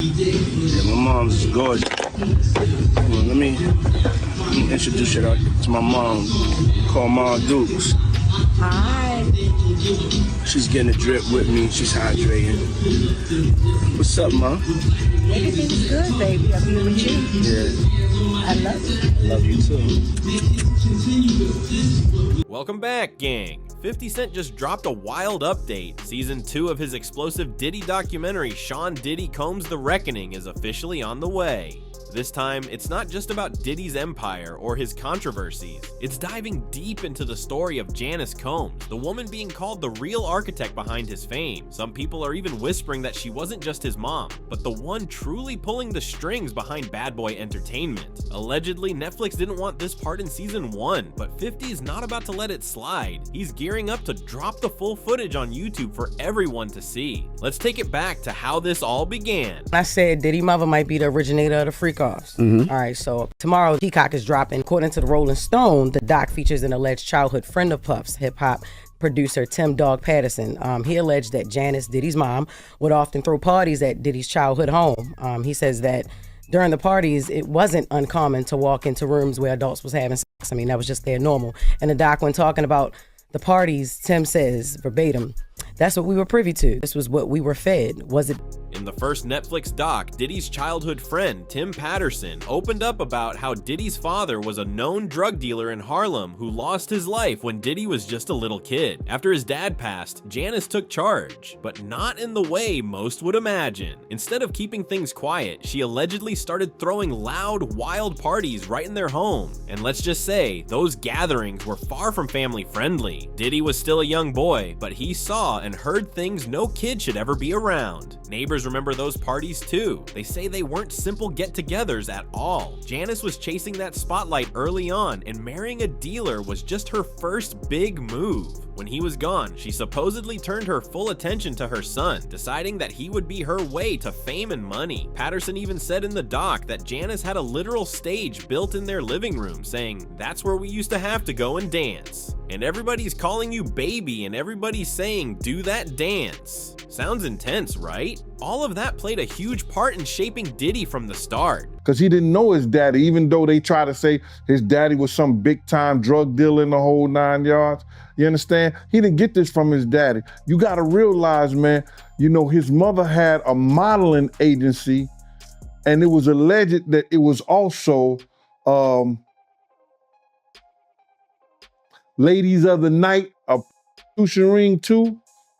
Yeah, my mom's gorgeous. Well, let me introduce you to my mom, called Mom Dukes. Hi. She's getting a drip with me. She's hydrating. What's up, Mom? Everything's good, baby. I'm here with you. Yeah. I love you. Love you too. Welcome back, gang. 50 Cent just dropped a wild update. Season 2 of his explosive Diddy documentary, Sean Diddy Combs the Reckoning, is officially on the way. This time, it's not just about Diddy's empire or his controversies. It's diving deep into the story of Janice Combs, the woman being called the real architect behind his fame. Some people are even whispering that she wasn't just his mom, but the one truly pulling the strings behind Bad Boy Entertainment. Allegedly, Netflix didn't want this part in season 1, but 50 is not about to let it slide. He's gearing up to drop the full footage on YouTube for everyone to see. Let's take it back to how this all began. I said Diddy mother might be the originator of the freak-offs. All right, so tomorrow Peacock is dropping. According to the Rolling Stone, the doc features an alleged childhood friend of Puff's, hip-hop producer Tim Dog Patterson. He alleged that Janice, Diddy's mom, would often throw parties at Diddy's childhood home. He says that during the parties, it wasn't uncommon to walk into rooms where adults was having sex. I mean, that was just their normal. And the doc, when talking about the parties, Tim says, verbatim, "That's what we were privy to. This was what we were fed. Was it?" In the first Netflix doc, Diddy's childhood friend, Tim Patterson, opened up about how Diddy's father was a known drug dealer in Harlem who lost his life when Diddy was just a little kid. After his dad passed, Janice took charge, but not in the way most would imagine. Instead of keeping things quiet, she allegedly started throwing loud, wild parties right in their home. And let's just say, those gatherings were far from family friendly. Diddy was still a young boy, but he saw and heard things no kid should ever be around. Neighbors remember those parties too. They say they weren't simple get-togethers at all. Janice was chasing that spotlight early on, and marrying a dealer was just her first big move. When he was gone, she supposedly turned her full attention to her son, deciding that he would be her way to fame and money. Patterson even said in the doc that Janice had a literal stage built in their living room, saying, "That's where we used to have to go and dance. And everybody's calling you baby, and everybody's saying, do that dance." Sounds intense, right? All of that played a huge part in shaping Diddy from the start. Because he didn't know his daddy, even though they try to say his daddy was some big time drug dealer in the whole 9 yards. You understand? He didn't get this from his daddy. You gotta realize, man, his mother had a modeling agency, and it was alleged that it was also ladies of the night, a prostitution ring too.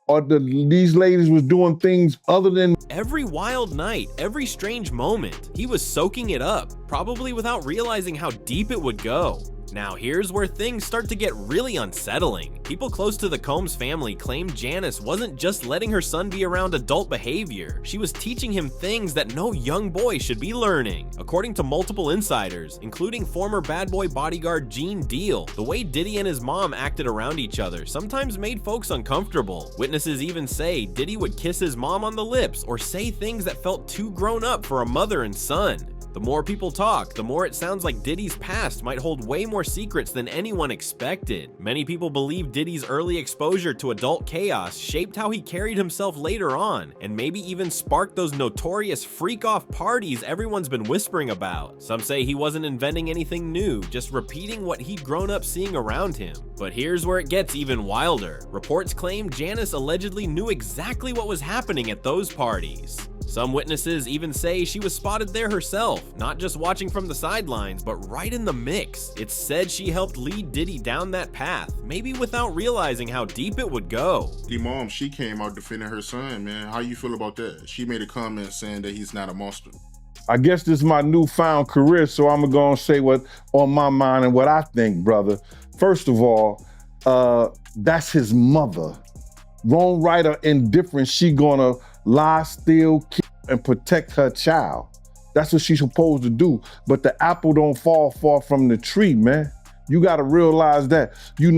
Or these ladies was doing things other than... Every wild night, every strange moment, he was soaking it up, probably without realizing how deep it would go. Now here's where things start to get really unsettling. People close to the Combs family claim Janice wasn't just letting her son be around adult behavior, she was teaching him things that no young boy should be learning. According to multiple insiders, including former Bad Boy bodyguard Gene Deal, the way Diddy and his mom acted around each other sometimes made folks uncomfortable. Witnesses even say Diddy would kiss his mom on the lips or say things that felt too grown up for a mother and son. The more people talk, the more it sounds like Diddy's past might hold way more secrets than anyone expected. Many people believe Diddy's early exposure to adult chaos shaped how he carried himself later on, and maybe even sparked those notorious freak-off parties everyone's been whispering about. Some say he wasn't inventing anything new, just repeating what he'd grown up seeing around him. But here's where it gets even wilder. Reports claim Janice allegedly knew exactly what was happening at those parties. Some witnesses even say she was spotted there herself, not just watching from the sidelines, but right in the mix. It's said she helped lead Diddy down that path, maybe without realizing how deep it would go. The mom, she came out defending her son, man. How you feel about that? She made a comment saying that he's not a monster. I guess this is my newfound career, so I'm gonna say what on my mind and what I think, brother. First of all, that's his mother. Wrong, right, or indifferent, she gonna lie, steal, kill, and protect her child. That's what she's supposed to do. But the apple don't fall far from the tree, man. You gotta realize that. He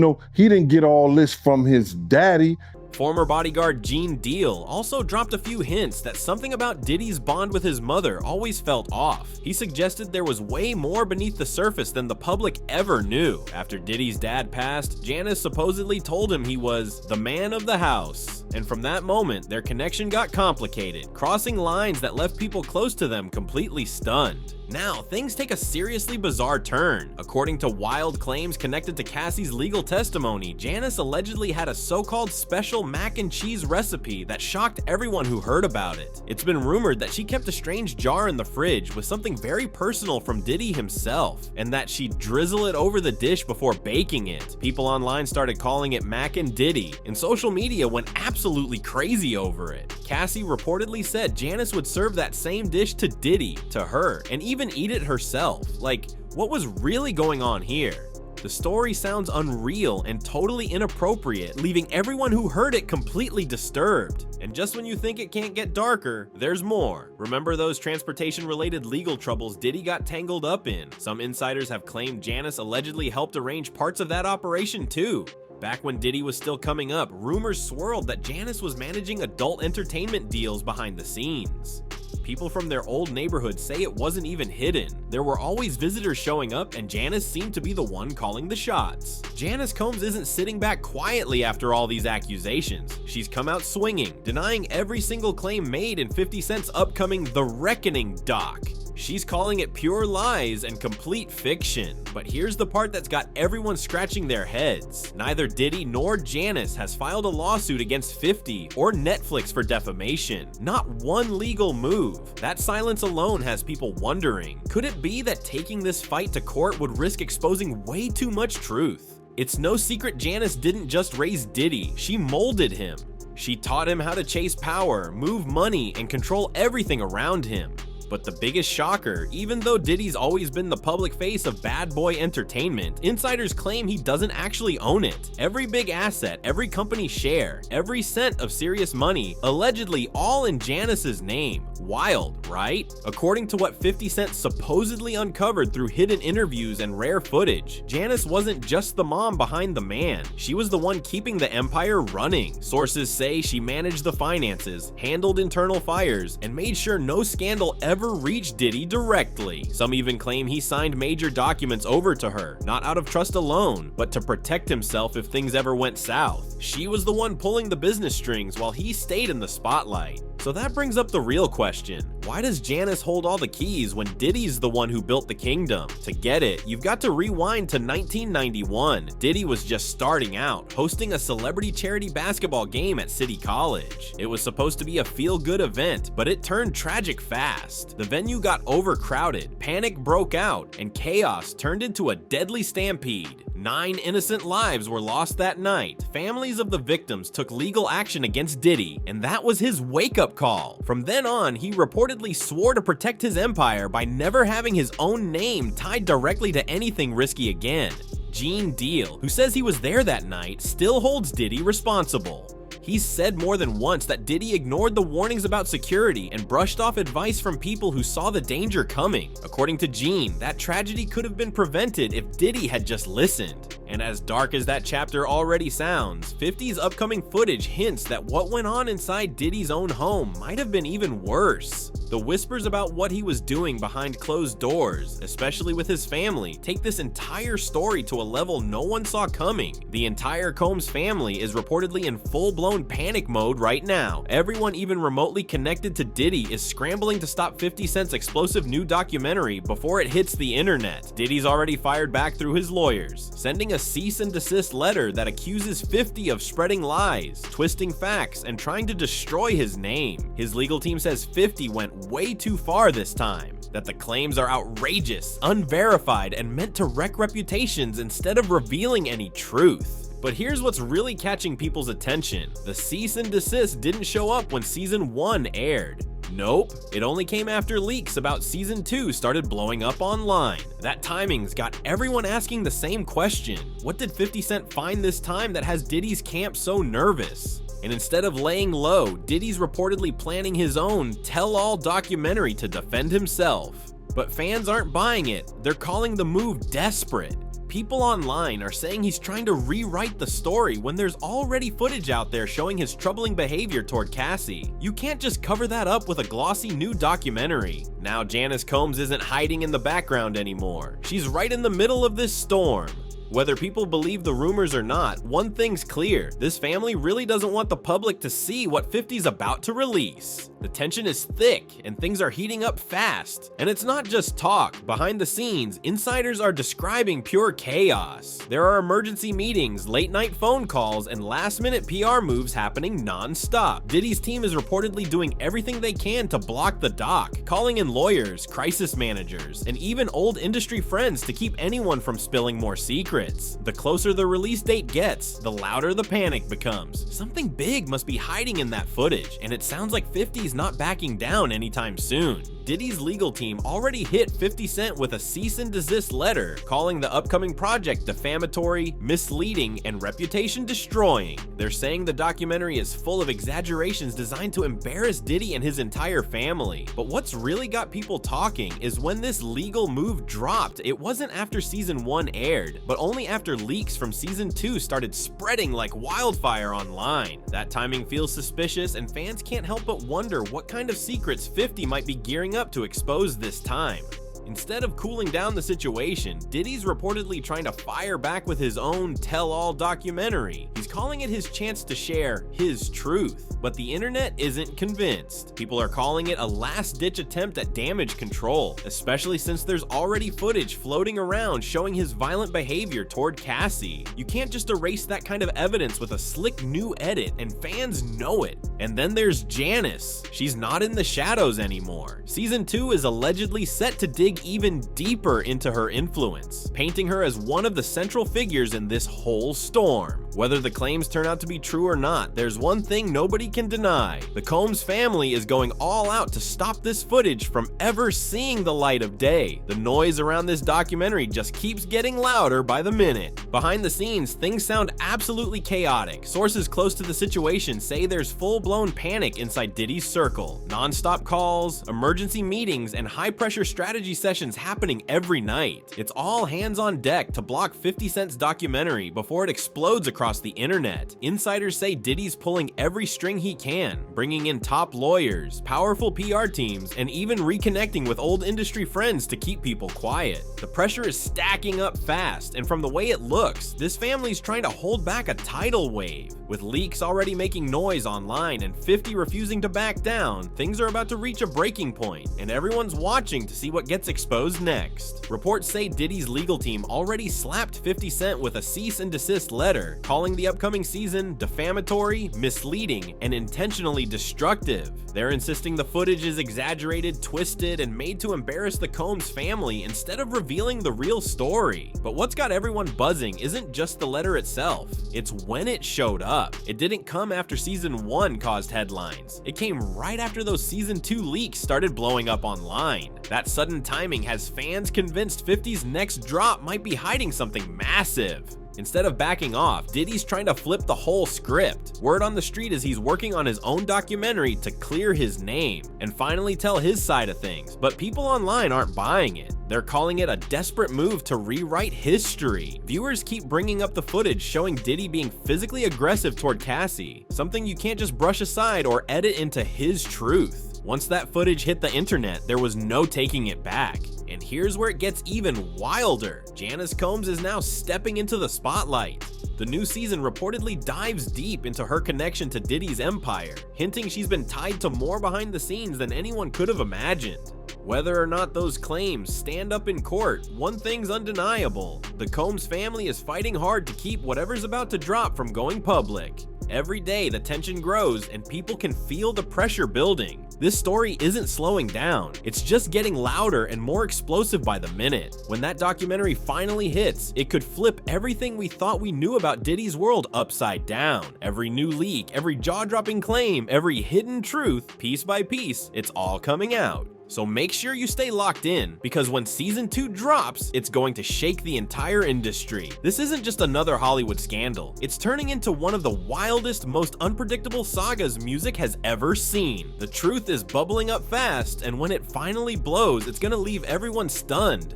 didn't get all this from his daddy. Former bodyguard Gene Deal also dropped a few hints that something about Diddy's bond with his mother always felt off. He suggested there was way more beneath the surface than the public ever knew. After Diddy's dad passed, Janice supposedly told him he was the man of the house. And from that moment, their connection got complicated, crossing lines that left people close to them completely stunned. Now, things take a seriously bizarre turn. According to wild claims connected to Cassie's legal testimony, Janice allegedly had a so-called special mac and cheese recipe that shocked everyone who heard about it. It's been rumored that she kept a strange jar in the fridge with something very personal from Diddy himself, and that she'd drizzle it over the dish before baking it. People online started calling it Mac and Diddy, and social media went absolutely crazy over it. Cassie reportedly said Janice would serve that same dish to Diddy, to her, and even eat it herself. Like, what was really going on here? The story sounds unreal and totally inappropriate, leaving everyone who heard it completely disturbed. And just when you think it can't get darker, there's more. Remember those transportation-related legal troubles Diddy got tangled up in? Some insiders have claimed Janice allegedly helped arrange parts of that operation too. Back when Diddy was still coming up, rumors swirled that Janice was managing adult entertainment deals behind the scenes. People from their old neighborhood say it wasn't even hidden. There were always visitors showing up, and Janice seemed to be the one calling the shots. Janice Combs isn't sitting back quietly after all these accusations. She's come out swinging, denying every single claim made in 50 Cent's upcoming The Reckoning doc. She's calling it pure lies and complete fiction. But here's the part that's got everyone scratching their heads. Neither Diddy nor Janice has filed a lawsuit against 50 or Netflix for defamation. Not one legal move. That silence alone has people wondering, could it be that taking this fight to court would risk exposing way too much truth? It's no secret Janice didn't just raise Diddy, she molded him. She taught him how to chase power, move money, and control everything around him. But the biggest shocker, even though Diddy's always been the public face of bad boy entertainment, insiders claim he doesn't actually own it. Every big asset, every company share, every cent of serious money, allegedly all in Janice's name. Wild, right? According to what 50 Cent supposedly uncovered through hidden interviews and rare footage, Janice wasn't just the mom behind the man. She was the one keeping the empire running. Sources say she managed the finances, handled internal fires, and made sure no scandal ever reached Diddy directly. Some even claim he signed major documents over to her, not out of trust alone, but to protect himself if things ever went south. She was the one pulling the business strings while he stayed in the spotlight. So that brings up the real question. Why does Janice hold all the keys when Diddy's the one who built the kingdom? To get it, you've got to rewind to 1991. Diddy was just starting out, hosting a celebrity charity basketball game at City College. It was supposed to be a feel-good event, but it turned tragic fast. The venue got overcrowded, panic broke out, and chaos turned into a deadly stampede. 9 innocent lives were lost that night. Families of the victims took legal action against Diddy, and that was his wake-up call. From then on, he reportedly swore to protect his empire by never having his own name tied directly to anything risky again. Gene Deal, who says he was there that night, still holds Diddy responsible. He's said more than once that Diddy ignored the warnings about security and brushed off advice from people who saw the danger coming. According to Gene, that tragedy could have been prevented if Diddy had just listened. And as dark as that chapter already sounds, 50's upcoming footage hints that what went on inside Diddy's own home might have been even worse. The whispers about what he was doing behind closed doors, especially with his family, take this entire story to a level no one saw coming. The entire Combs family is reportedly in full-blown panic mode right now. Everyone even remotely connected to Diddy is scrambling to stop 50 Cent's explosive new documentary before it hits the internet. Diddy's already fired back through his lawyers, sending a cease and desist letter that accuses 50 of spreading lies, twisting facts, and trying to destroy his name. His legal team says 50 went way too far this time, that the claims are outrageous, unverified, and meant to wreck reputations instead of revealing any truth. But here's what's really catching people's attention. The cease and desist didn't show up when season 1 aired. Nope, it only came after leaks about season 2 started blowing up online. That timing's got everyone asking the same question. What did 50 Cent find this time that has Diddy's camp so nervous? And instead of laying low, Diddy's reportedly planning his own tell-all documentary to defend himself. But fans aren't buying it. They're calling the move desperate. People online are saying he's trying to rewrite the story when there's already footage out there showing his troubling behavior toward Cassie. You can't just cover that up with a glossy new documentary. Now Janice Combs isn't hiding in the background anymore. She's right in the middle of this storm. Whether people believe the rumors or not, one thing's clear. This family really doesn't want the public to see what 50's about to release. The tension is thick and things are heating up fast. And it's not just talk. Behind the scenes, insiders are describing pure chaos. There are emergency meetings, late night phone calls, and last minute PR moves happening non-stop. Diddy's team is reportedly doing everything they can to block the doc, calling in lawyers, crisis managers, and even old industry friends to keep anyone from spilling more secrets. The closer the release date gets, the louder the panic becomes. Something big must be hiding in that footage, and it sounds like 50's not backing down anytime soon. Diddy's legal team already hit 50 Cent with a cease and desist letter, calling the upcoming project defamatory, misleading, and reputation destroying. They're saying the documentary is full of exaggerations designed to embarrass Diddy and his entire family. But what's really got people talking is when this legal move dropped, it wasn't after season 1 aired, but only after leaks from season 2 started spreading like wildfire online. That timing feels suspicious, and fans can't help but wonder what kind of secrets 50 might be gearing up to expose this time. Instead of cooling down the situation, Diddy's reportedly trying to fire back with his own tell-all documentary. He's calling it his chance to share his truth, but the internet isn't convinced. People are calling it a last-ditch attempt at damage control, especially since there's already footage floating around showing his violent behavior toward Cassie. You can't just erase that kind of evidence with a slick new edit, and fans know it. And then there's Janice. She's not in the shadows anymore. Season 2 is allegedly set to dig even deeper into her influence, painting her as one of the central figures in this whole storm. Whether the claims turn out to be true or not, there's one thing nobody can deny. The Combs family is going all out to stop this footage from ever seeing the light of day. The noise around this documentary just keeps getting louder by the minute. Behind the scenes, things sound absolutely chaotic. Sources close to the situation say there's full-blown panic inside Diddy's circle. Non-stop calls, emergency meetings, and high-pressure strategy sessions happening every night. It's all hands on deck to block 50 Cent's documentary before it explodes across the internet. Insiders say Diddy's pulling every string he can, bringing in top lawyers, powerful PR teams, and even reconnecting with old industry friends to keep people quiet. The pressure is stacking up fast, and from the way it looks, this family's trying to hold back a tidal wave. With leaks already making noise online and 50 refusing to back down, things are about to reach a breaking point, and everyone's watching to see what gets exposed next. Reports say Diddy's legal team already slapped 50 Cent with a cease and desist letter, calling the upcoming season defamatory, misleading, and intentionally destructive. They're insisting the footage is exaggerated, twisted, and made to embarrass the Combs family instead of revealing the real story. But what's got everyone buzzing isn't just the letter itself, it's when it showed up. It didn't come after season 1 caused headlines. It came right after those season 2 leaks started blowing up online. That sudden timing has fans convinced 50's next drop might be hiding something massive. Instead of backing off, Diddy's trying to flip the whole script. Word on the street is he's working on his own documentary to clear his name and finally tell his side of things, but people online aren't buying it. They're calling it a desperate move to rewrite history. Viewers keep bringing up the footage showing Diddy being physically aggressive toward Cassie, something you can't just brush aside or edit into his truth. Once that footage hit the internet, there was no taking it back. And here's where it gets even wilder. Janice Combs is now stepping into the spotlight. The new season reportedly dives deep into her connection to Diddy's empire, hinting she's been tied to more behind the scenes than anyone could have imagined. Whether or not those claims stand up in court, one thing's undeniable. The Combs family is fighting hard to keep whatever's about to drop from going public. Every day the tension grows and people can feel the pressure building. This story isn't slowing down, it's just getting louder and more explosive by the minute. When that documentary finally hits, it could flip everything we thought we knew about Diddy's world upside down. Every new leak, every jaw-dropping claim, every hidden truth, piece by piece, it's all coming out. So make sure you stay locked in, because when season 2 drops, it's going to shake the entire industry. This isn't just another Hollywood scandal. It's turning into one of the wildest, most unpredictable sagas music has ever seen. The truth is bubbling up fast, and when it finally blows, it's gonna leave everyone stunned.